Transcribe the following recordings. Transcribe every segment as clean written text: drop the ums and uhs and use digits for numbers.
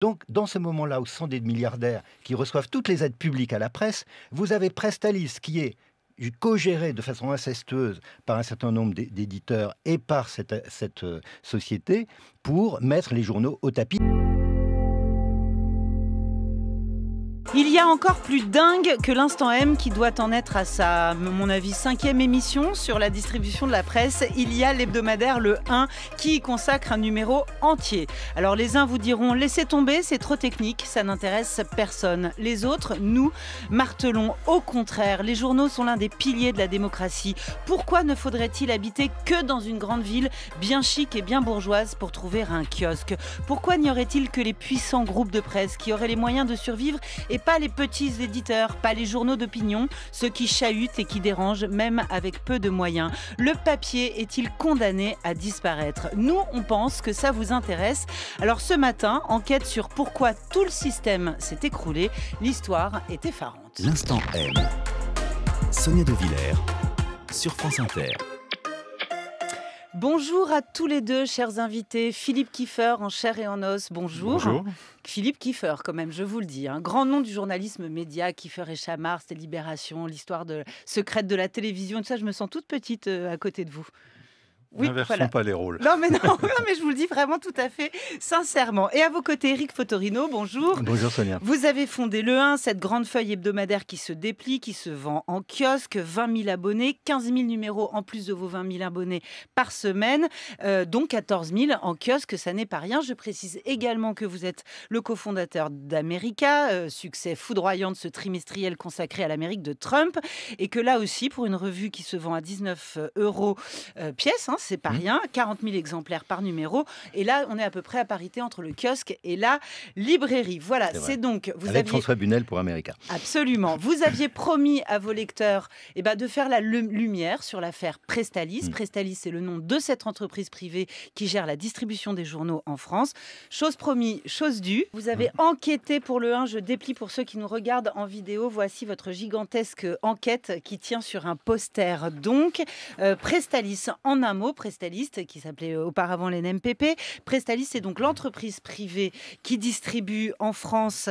Donc, dans ce moment-là où ce sont des milliardaires qui reçoivent toutes les aides publiques à la presse, vous avez Prestalis qui est co-géré de façon incestueuse par un certain nombre d'éditeurs et par cette société pour mettre les journaux au tapis. Il y a encore plus dingue que l'Instant M qui doit en être à sa, à mon avis, 5e émission sur la distribution de la presse. Il y a l'hebdomadaire Le 1 qui y consacre un numéro entier. Alors les uns vous diront, laissez tomber, c'est trop technique, ça n'intéresse personne. Les autres, nous, martelons au contraire. Les journaux sont l'un des piliers de la démocratie. Pourquoi ne faudrait-il habiter que dans une grande ville bien chic et bien bourgeoise pour trouver un kiosque? Pourquoi n'y aurait-il que les puissants groupes de presse qui auraient les moyens de survivre et pas les petits éditeurs, pas les journaux d'opinion, ceux qui chahutent et qui dérangent même avec peu de moyens? Le papier est-il condamné à disparaître? Nous, on pense que ça vous intéresse. Alors ce matin, enquête sur pourquoi tout le système s'est écroulé. L'histoire est effarante. L'Instant M. Sonia De Villers sur France Inter. Bonjour à tous les deux, chers invités. Philippe Kieffer, en chair et en os, bonjour. Bonjour. Philippe Kieffer, quand même, je vous le dis. Un grand nom du journalisme média, Kieffer et Chamard, c'était Libération, l'histoire secrète de la télévision. Tout ça, je me sens toute petite à côté de vous. Oui, n'inversons pas les rôles. Non, mais non, mais je vous le dis vraiment tout à fait sincèrement. Et à vos côtés, Éric Fotorino, bonjour. Bonjour Sonia. Vous avez fondé Le 1, cette grande feuille hebdomadaire qui se déplie, qui se vend en kiosque, 20 000 abonnés, 15 000 numéros en plus de vos 20 000 abonnés par semaine, dont 14 000 en kiosque, ça n'est pas rien. Je précise également que vous êtes le cofondateur d'America, succès foudroyant de ce trimestriel consacré à l'Amérique de Trump, et que là aussi, pour une revue qui se vend à 19 € pièce, c'est pas rien, 40 000 exemplaires par numéro. Et là, on est à peu près à parité entre le kiosque et la librairie. Voilà, c'est donc... Avec François Bunel pour América. Absolument. Vous aviez promis à vos lecteurs de faire la lumière sur l'affaire Prestalis. Prestalis, c'est le nom de cette entreprise privée qui gère la distribution des journaux en France. Chose promis, chose due. Vous avez enquêté pour Le 1. Je déplie pour ceux qui nous regardent en vidéo. Voici votre gigantesque enquête qui tient sur un poster. Donc, Prestalis, en un mot, Prestalis, qui s'appelait auparavant l'NMPP. Prestalis, c'est donc l'entreprise privée qui distribue en France,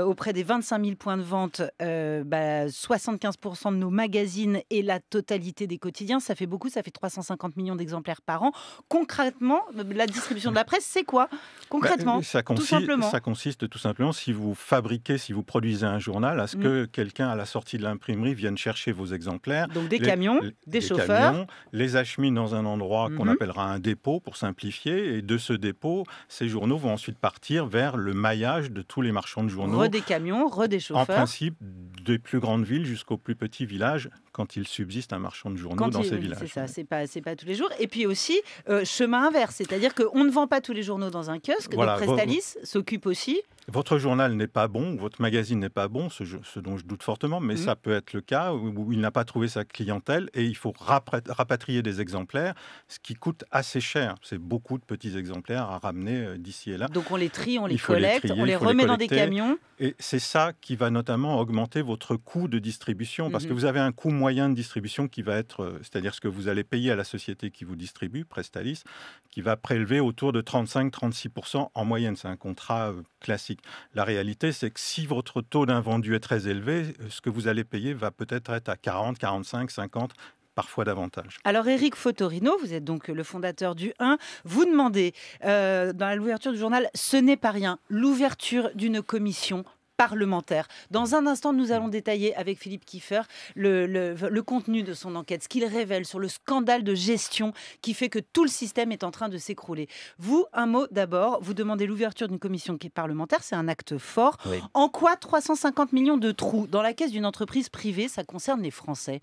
auprès des 25 000 points de vente, 75% de nos magazines et la totalité des quotidiens. Ça fait beaucoup, ça fait 350 millions d'exemplaires par an. Concrètement, la distribution de la presse, c'est quoi? Concrètement, tout simplement. Ça consiste tout simplement, si vous fabriquez, si vous produisez un journal, à ce que quelqu'un à la sortie de l'imprimerie vienne chercher vos exemplaires. Donc des camions, des chauffeurs. Camions, les achemine dans un endroit qu'on appellera un dépôt pour simplifier, et de ce dépôt, ces journaux vont ensuite partir vers le maillage de tous les marchands de journaux. Des camions, des chauffeurs. En principe, des plus grandes villes jusqu'aux plus petits villages, quand il subsiste un marchand de journaux dans ces villages. C'est ça, c'est pas tous les jours. Et puis aussi, chemin inverse, c'est-à-dire qu'on ne vend pas tous les journaux dans un kiosque, donc Prestalis s'occupe aussi. Votre journal n'est pas bon, votre magazine n'est pas bon, ce dont je doute fortement, mais ça peut être le cas où il n'a pas trouvé sa clientèle et il faut rapatrier des exemplaires, ce qui coûte assez cher. C'est beaucoup de petits exemplaires à ramener d'ici et là. Donc on les trie, on les collecte, on les remet dans des camions. Et c'est ça qui va notamment augmenter votre coût de distribution, parce que vous avez un coût moyen de distribution qui va être, c'est-à-dire ce que vous allez payer à la société qui vous distribue, Prestalis, qui va prélever autour de 35-36% en moyenne. C'est un contrat classique. La réalité, c'est que si votre taux d'invendu est très élevé, ce que vous allez payer va peut-être être à 40, 45, 50, parfois davantage. Alors Éric Fotorino, vous êtes donc le fondateur du 1, vous demandez dans l'ouverture du journal, ce n'est pas rien, l'ouverture d'une commission parlementaire. Dans un instant, nous allons détailler avec Philippe Kieffer le contenu de son enquête, ce qu'il révèle sur le scandale de gestion qui fait que tout le système est en train de s'écrouler. Vous, un mot d'abord, vous demandez l'ouverture d'une commission parlementaire, c'est un acte fort. Oui. En quoi 350 millions de trous dans la caisse d'une entreprise privée, ça concerne les Français ?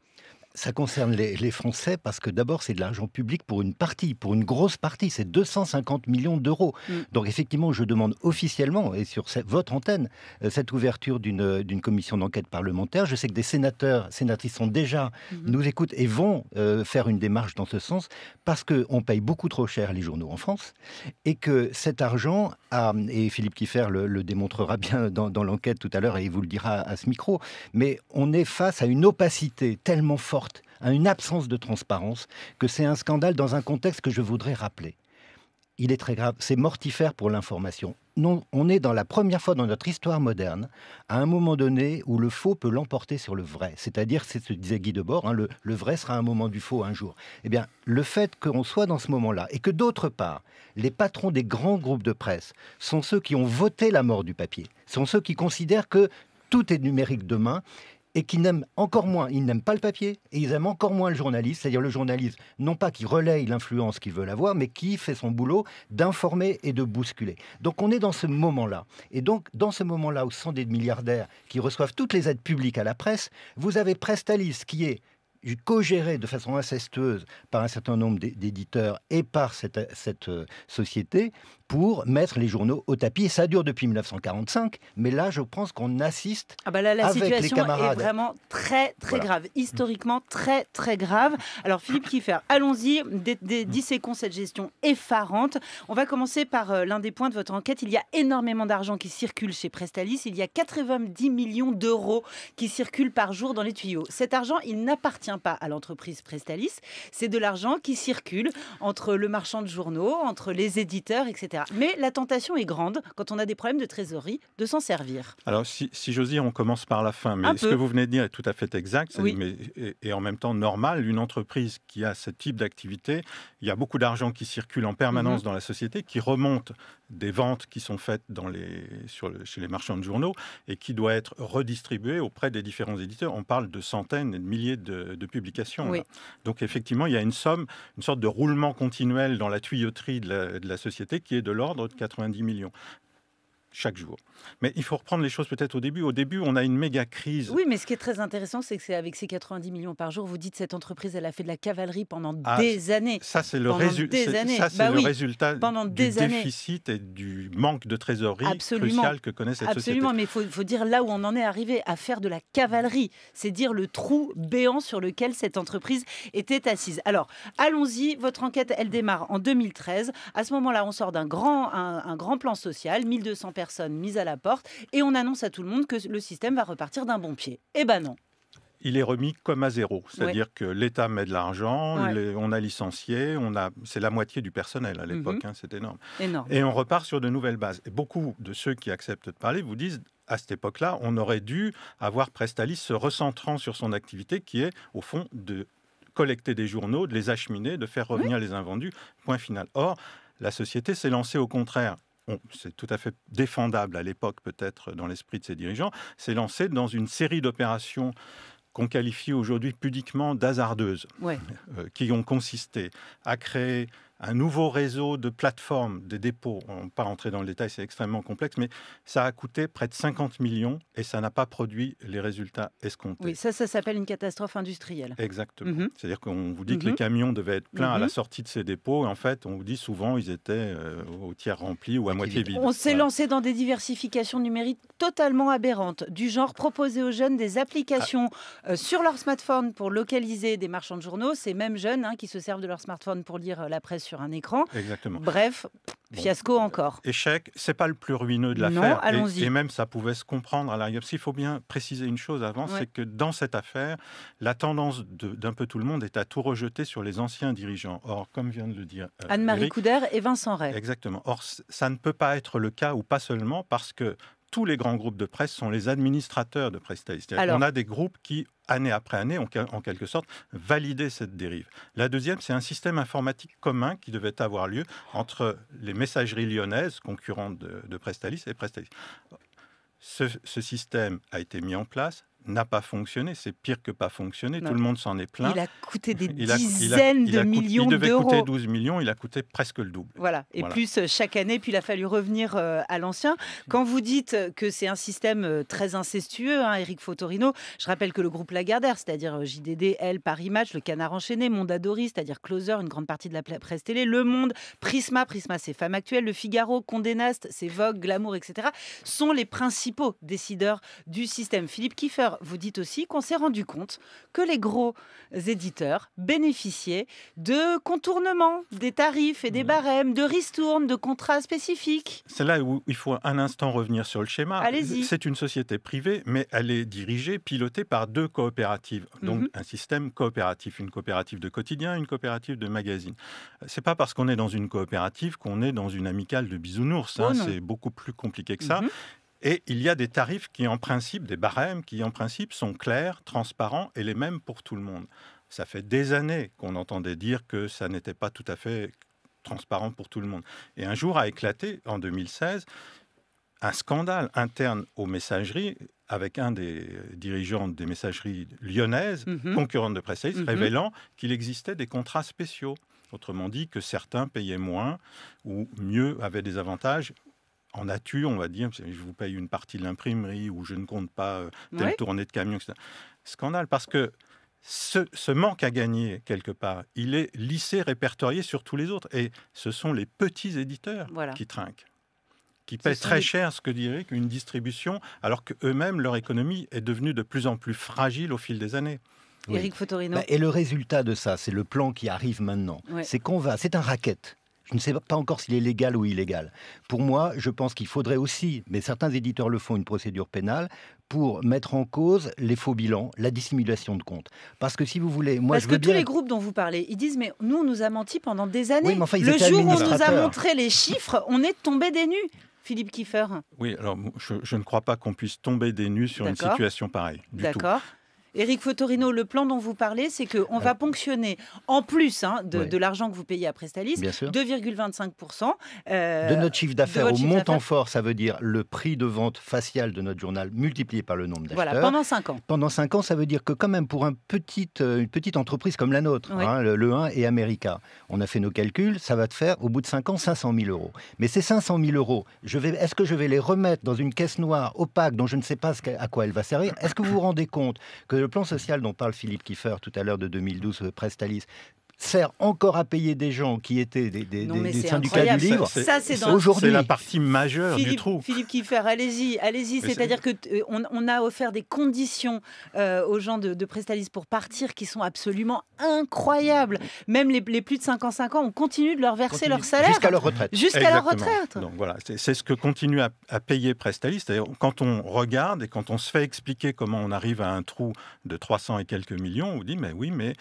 Ça concerne les Français parce que d'abord, c'est de l'argent public pour une partie, pour une grosse partie. C'est 250 millions d'euros. Donc effectivement, je demande officiellement, et sur votre antenne, cette ouverture d'une commission d'enquête parlementaire. Je sais que des sénateurs, sénatrices sont déjà, nous écoutent et vont faire une démarche dans ce sens parce qu'on paye beaucoup trop cher les journaux en France et que cet argent et Philippe Kieffer le démontrera bien dans l'enquête tout à l'heure et il vous le dira à ce micro, mais on est face à une opacité tellement forte, à une absence de transparence, que c'est un scandale dans un contexte que je voudrais rappeler. Il est très grave, c'est mortifère pour l'information. on est dans la première fois dans notre histoire moderne, à un moment donné où le faux peut l'emporter sur le vrai. C'est-à-dire, c'est ce que disait Guy Debord, hein, le vrai sera un moment du faux un jour. Eh bien, le fait qu'on soit dans ce moment-là, et que d'autre part, les patrons des grands groupes de presse sont ceux qui ont voté la mort du papier, sont ceux qui considèrent que tout est numérique demain, et qui n'aiment encore moins, ils n'aiment pas le papier, et ils aiment encore moins le journaliste, c'est-à-dire le journaliste, non pas qui relaye l'influence qu'ils veulent avoir, mais qui fait son boulot d'informer et de bousculer. Donc on est dans ce moment-là. Et donc, dans ce moment-là où ce sont des milliardaires qui reçoivent toutes les aides publiques à la presse, vous avez Prestalis qui est co-géré de façon incestueuse par un certain nombre d'éditeurs et par cette société pour mettre les journaux au tapis. Et ça dure depuis 1945, mais là, je pense qu'on assiste la avec les situation camarades. est vraiment très, très Voilà. grave. Historiquement, très, très grave. Alors, Philippe Kieffer, allons-y. Disséquons cette gestion effarante. On va commencer par l'un des points de votre enquête. Il y a énormément d'argent qui circule chez Prestalis. Il y a 90 millions d'euros qui circulent par jour dans les tuyaux. Cet argent, il n'appartient pas à l'entreprise Prestalis. C'est de l'argent qui circule entre le marchand de journaux, entre les éditeurs, etc. Mais la tentation est grande, quand on a des problèmes de trésorerie, de s'en servir. Alors, si j'ose dire, on commence par la fin. Mais ce que vous venez de dire est tout à fait exact. Oui. Et en même temps normal. Une entreprise qui a ce type d'activité, il y a beaucoup d'argent qui circule en permanence dans la société, qui remonte des ventes qui sont faites chez les marchands de journaux et qui doit être redistribué auprès des différents éditeurs. On parle de centaines et de milliers de publications. Oui. Donc, effectivement, il y a une sorte de roulement continuel dans la tuyauterie de la société qui est de l'ordre de 90 millions chaque jour. Mais il faut reprendre les choses peut-être au début. Au début, on a une méga crise. Oui, mais ce qui est très intéressant, c'est que c'est avec ces 90 millions par jour, vous dites cette entreprise, elle a fait de la cavalerie pendant des années. Ça, c'est le, le résultat du déficit déficit et du manque de trésorerie crucial que connaît cette société. Absolument, mais il faut dire là où on en est arrivé à faire de la cavalerie. C'est dire le trou béant sur lequel cette entreprise était assise. Alors, allons-y. Votre enquête, elle démarre en 2013. À ce moment-là, on sort d'un un grand plan social, 1200 personnes mises à la porte, et on annonce à tout le monde que le système va repartir d'un bon pied. Eh ben non. Il est remis comme à zéro. C'est-à-dire que l'État met de l'argent, on a licencié, c'est la moitié du personnel à l'époque, c'est énorme. Et on repart sur de nouvelles bases. Et beaucoup de ceux qui acceptent de parler vous disent, à cette époque-là, on aurait dû avoir Prestalis se recentrant sur son activité qui est, au fond, de collecter des journaux, de les acheminer, de faire revenir les invendus, point final. Or, la société s'est lancée au contraire. C'est tout à fait défendable à l'époque, peut-être, dans l'esprit de ses dirigeants, s'est lancée dans une série d'opérations qu'on qualifie aujourd'hui pudiquement d'hasardeuses, qui ont consisté à créer un nouveau réseau de plateformes, de dépôts. On ne va pas rentrer dans le détail, c'est extrêmement complexe, mais ça a coûté près de 50 millions et ça n'a pas produit les résultats escomptés. Oui, ça s'appelle une catastrophe industrielle. Exactement. C'est-à-dire qu'on vous dit que les camions devaient être pleins à la sortie de ces dépôts et en fait, on vous dit souvent ils étaient au tiers remplis ou à moitié vides. On s'est lancé dans des diversifications numériques totalement aberrantes, du genre proposer aux jeunes des applications sur leur smartphone pour localiser des marchands de journaux, ces mêmes jeunes qui se servent de leur smartphone pour lire la presse sur un écran. Exactement. Bref, fiasco encore. Échec, c'est pas le plus ruineux de l'affaire. Non, allons-y. Et même ça pouvait se comprendre à l'arrière. Il faut bien préciser une chose avant, c'est que dans cette affaire, la tendance d'un peu tout le monde est à tout rejeter sur les anciens dirigeants. Or, comme vient de le dire Anne-Marie Couder et Vincent Ray. Exactement. Or, ça ne peut pas être le cas, ou pas seulement, parce que tous les grands groupes de presse sont les administrateurs de Prestalis. On a des groupes qui, année après année, ont en quelque sorte validé cette dérive. La deuxième, c'est un système informatique commun qui devait avoir lieu entre les messageries lyonnaises, concurrentes de Prestalis, et Prestalis. Ce système a été mis en place, n'a pas fonctionné, c'est pire que pas fonctionné, tout le monde s'en est plaint. Il a coûté des dizaines de millions d'euros. Il devait coûter 12 millions, il a coûté presque le double. Voilà, et plus chaque année, puis il a fallu revenir à l'ancien. Quand vous dites que c'est un système très incestueux, Éric Fotorino, je rappelle que le groupe Lagardère, c'est-à-dire JDD, Elle, Paris Match, Le Canard Enchaîné, Mondadori, c'est-à-dire Closer, une grande partie de la presse télé, Le Monde, Prisma c'est Femmes Actuelles, Le Figaro, Condé Nast, c'est Vogue, Glamour, etc., sont les principaux décideurs du système. Philippe Kieffer, vous dites aussi qu'on s'est rendu compte que les gros éditeurs bénéficiaient de contournements des tarifs et des barèmes, de ristournes, de contrats spécifiques. C'est là où il faut un instant revenir sur le schéma. Allez-y. C'est une société privée, mais elle est dirigée, pilotée par 2 coopératives. Donc un système coopératif, une coopérative de quotidien, une coopérative de magazine. C'est pas parce qu'on est dans une coopérative qu'on est dans une amicale de bisounours. Hein. C'est beaucoup plus compliqué que ça. Et il y a des tarifs qui, en principe, des barèmes qui, en principe, sont clairs, transparents et les mêmes pour tout le monde. Ça fait des années qu'on entendait dire que ça n'était pas tout à fait transparent pour tout le monde. Et un jour a éclaté, en 2016, un scandale interne aux messageries avec un des dirigeants des messageries lyonnaises, concurrentes de Presstalis, révélant qu'il existait des contrats spéciaux. Autrement dit, que certains payaient moins ou mieux, avaient des avantages en nature, on va dire, je vous paye une partie de l'imprimerie ou je ne compte pas telle tournée de camion, etc. Scandale, parce que ce manque à gagner, quelque part, il est lissé, répertorié sur tous les autres. Et ce sont les petits éditeurs qui trinquent, qui paient très cher ce que dirait qu'une distribution, alors qu'eux-mêmes, leur économie est devenue de plus en plus fragile au fil des années. Éric Fotorino. Et le résultat de ça, c'est le plan qui arrive maintenant. C'est c'est un racket. Je ne sais pas encore s'il est légal ou illégal. Pour moi, je pense qu'il faudrait aussi, mais certains éditeurs le font, une procédure pénale pour mettre en cause les faux bilans, la dissimulation de comptes. Parce que si vous voulez... Parce que tous les groupes dont vous parlez, ils disent, mais nous, on nous a menti pendant des années. Oui, mais enfin, le jour où on nous a montré les chiffres, on est tombé des nues. Philippe Kieffer. Oui, alors je ne crois pas qu'on puisse tomber des nues sur une situation pareille. D'accord. Éric Fotorino, le plan dont vous parlez, c'est qu'on va ponctionner, en plus de l'argent que vous payez à Presstalis, 2,25% de notre chiffre d'affaires au montant fort, ça veut dire le prix de vente facial de notre journal multiplié par le nombre d'acheteurs. Voilà, pendant 5 ans. Pendant 5 ans, ça veut dire que quand même pour une petite entreprise comme la nôtre, le 1 et America, on a fait nos calculs, ça va te faire au bout de 5 ans 500 000 euros. Mais ces 500 000 euros, est-ce que je vais les remettre dans une caisse noire opaque dont je ne sais pas à quoi elle va servir? Est-ce que vous vous rendez compte que le plan social dont parle Philippe Kieffer tout à l'heure de 2012, Presstalis, sert encore à payer des gens qui étaient des syndicats du livre. C'est la partie majeure du trou. Philippe Kieffer, allez-y. C'est-à-dire qu'on a offert des conditions aux gens de Presstalis pour partir qui sont absolument incroyables. Même les plus de 55 ans, on continue de leur verser leur salaire. Jusqu'à leur retraite. Jusqu'à leur retraite. Donc voilà, c'est ce que continue à payer Presstalis. C'est-à-dire quand on regarde et quand on se fait expliquer comment on arrive à un trou de 300 et quelques millions, on vous dit, mais oui, mais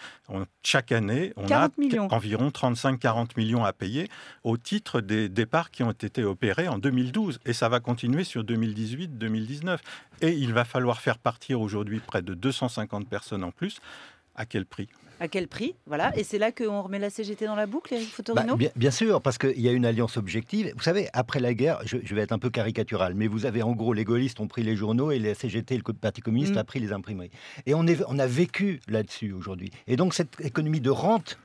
chaque année, on a environ 35-40 millions à payer au titre des départs qui ont été opérés en 2012. Et ça va continuer sur 2018-2019. Et il va falloir faire partir aujourd'hui près de 250 personnes en plus. À quel prix ? À quel prix? Voilà. Et c'est là qu'on remet la CGT dans la boucle, Éric Fotorino? Bien sûr, parce qu'il y a une alliance objective. Vous savez, après la guerre, je vais être un peu caricatural, mais vous avez en gros, les gaullistes ont pris les journaux et la CGT, le Parti communiste, a pris les imprimeries. Et on a vécu là-dessus aujourd'hui. Et donc cette économie de rente,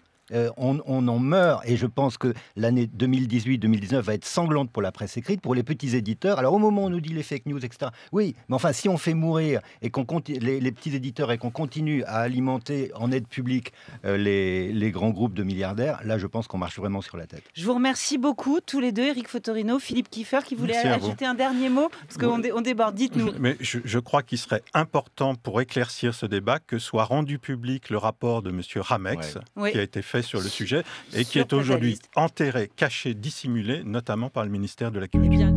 on en meurt, et je pense que l'année 2018-2019 va être sanglante pour la presse écrite, pour les petits éditeurs. Alors au moment où on nous dit les fake news, etc., oui, mais enfin si on fait mourir et qu'on les petits éditeurs et qu'on continue à alimenter en aide publique les grands groupes de milliardaires, là je pense qu'on marche vraiment sur la tête. Je vous remercie beaucoup tous les deux, Éric Fotorino, Philippe Kieffer, qui voulait ajouter un dernier mot, parce qu'on déborde, dites-nous. Mais je crois qu'il serait important pour éclaircir ce débat que soit rendu public le rapport de M. Ramex, qui a été fait sur le sujet et qui est aujourd'hui enterré, caché, dissimulé, notamment par le ministère de la Culture.